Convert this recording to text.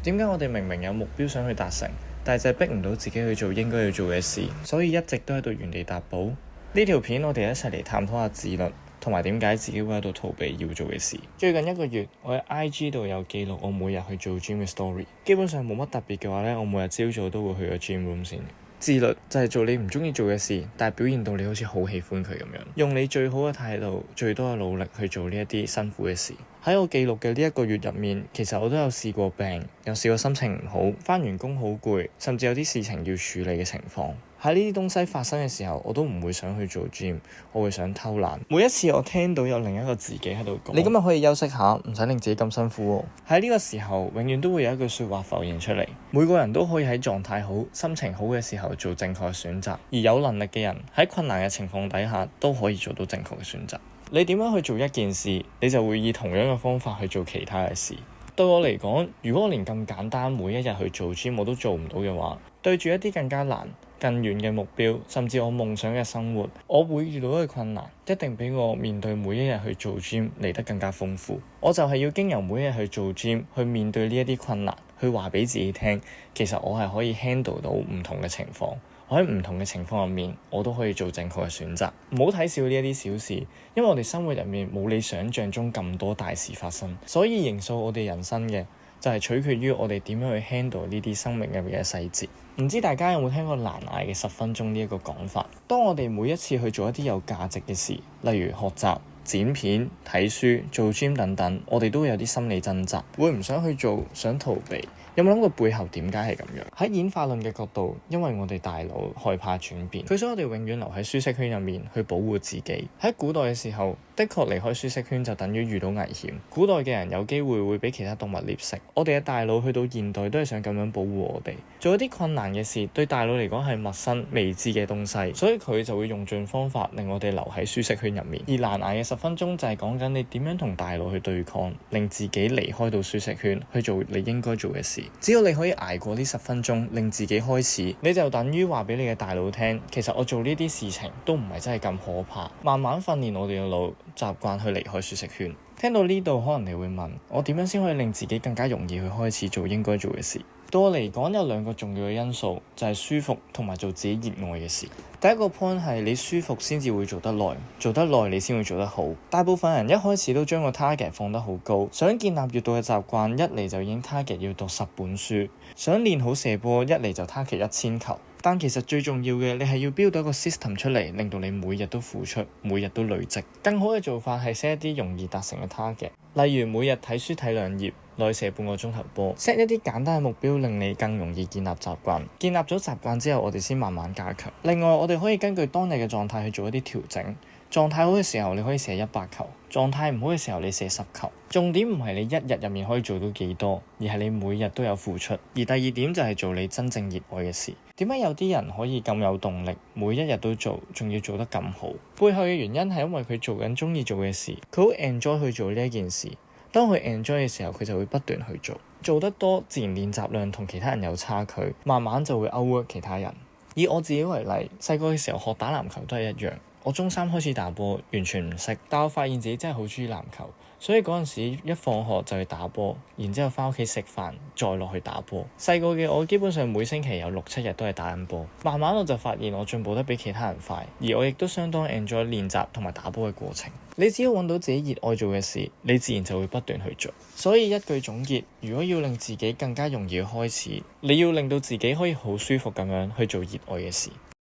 點解我哋明明有目標想去達成，但係就逼唔到自己去做應該要做嘅事，所以一直都喺度原地踏步？呢條片我哋一齊嚟探討下自律，同埋點解自己會喺度逃避要做嘅事。最近一個月，我喺 IG 度有記錄我每日去做 gym 嘅 story， 基本上冇乜特別嘅話呢，我每日朝早都會去個 gym room 先。自律就係做你唔中意做嘅事，但係表現到你好似好喜歡佢咁樣，用你最好嘅態度、最多嘅努力去做呢一啲辛苦嘅事。喺我記錄嘅呢一個月入面，其實我都有試過病，有試過心情唔好，返完工好攰，甚至有啲事情要處理嘅情況。喺呢啲東西發生嘅時候，我都唔會想去做 gym， 我會想偷懶。每一次我聽到有另一個自己喺度講，你今日可以休息下，唔使令自己咁辛苦喎。喺呢個時候，永遠都會有一句說話浮現出嚟。每個人都可以喺狀態好、心情好嘅時候做正確嘅選擇，而有能力嘅人喺困難嘅情況底下都可以做到正確嘅選擇。你點樣去做一件事，你就會以同樣嘅方法去做其他嘅事。對我嚟講，如果我連咁簡單每一日去做 gym 我都做唔到嘅話，對住一啲更加難、更遠嘅目標，甚至我夢想嘅生活，我會遇到嘅困難一定比我面對每一日去做 gym 嚟得更加豐富。我就係要經由每一日去做 gym 去面對呢一啲困難，去話俾自己聽，其實我係可以 handle 到唔同嘅情況。我喺唔同嘅情況入面，我都可以做正確嘅選擇。唔好睇少呢一啲小事，因為我哋生活入面冇你想象中咁多大事發生，所以形塑我哋人生嘅就係取決於我哋點樣去 handle 呢啲生命入面嘅細節。唔知大家有冇聽過難捱嘅10分鐘呢一個講法？當我哋每一次去做一啲有價值嘅事，例如學習、剪片、睇書、做 gym 等等，我哋都會有啲心理掙扎，會唔想去做，想逃避。有冇諗過背後點解係咁樣？喺演化論嘅角度，因為我哋大腦害怕轉變，佢想我哋永遠留喺舒適圈入面去保護自己。喺古代嘅時候，的確離開舒適圈就等於遇到危險。古代嘅人有機會俾其他動物獵食，我哋嘅大腦去到現代都係想咁樣保護我哋。做一啲困難嘅事，對大腦嚟講係陌生未知嘅東西，所以佢就會用盡方法令我哋留喺舒適圈入面。而難捱嘅10分鐘就係講緊你點樣同大腦去對抗，令自己離開到舒適圈去做你應該做嘅事。只要你可以捱過呢10分鐘，令自己開始，你就等於話俾你嘅大腦聽，其實我做呢啲事情都唔係真係咁可怕。慢慢訓練我哋嘅腦習慣去離開舒適圈。聽到呢度，可能你會問，我點樣先可以令自己更加容易去開始做應該做嘅事？對我嚟講，有2個重要嘅因素，就係舒服同埋做自己熱愛嘅事。第一個 point 係你舒服先至會做得耐，做得耐你先會做得好。大部分人一開始都將個 target 放得好高，想建立閱讀嘅習慣，一嚟就已經 target 要讀10本書，想練好射波，一嚟就 target 1000球。但其實最重要嘅，你係要 build 到一個 system 出嚟，令到你每日都付出，每日都累積。更好嘅做法係 set 一啲容易達成嘅 target，例如每日睇書睇2頁，內射半個鐘頭波。set 一啲簡單嘅目標，令你更容易建立習慣。建立咗習慣之後，我哋先慢慢加強。另外，我哋可以根據當日嘅狀態去做一啲調整。狀態好嘅時候，你可以射100球；狀態唔好嘅時候，你射10球。重點唔係你一日入面可以做到幾多，而係你每日都有付出。而第2點就係做你真正熱愛嘅事。點解有啲人可以咁有動力，每一日都做，仲要做得咁好？背後嘅原因係因為佢做緊中意做嘅事，佢好 enjoy 去做呢一件事。當佢 enjoy 嘅時候，佢就會不斷去做，做得多，自然練習量同其他人有差距，慢慢就會 outwork 其他人。以我自己為例，細個嘅時候學打籃球都係一樣。我中3開始打波，完全唔識，但我發現自己真係好中意籃球，所以嗰陣時一放學就去打波，然之後返屋企食飯，再落去打波。細個嘅我基本上每星期有6-7日都係打緊波，慢慢我就發現我進步得比其他人快，而我亦都相當 enjoy 練習同埋打波嘅過程。你只要揾到自己熱愛做嘅事，你自然就會不斷去做。所以一句總結，如果要令自己更加容易開始，你要令到自己可以好舒服咁樣去做熱愛嘅事。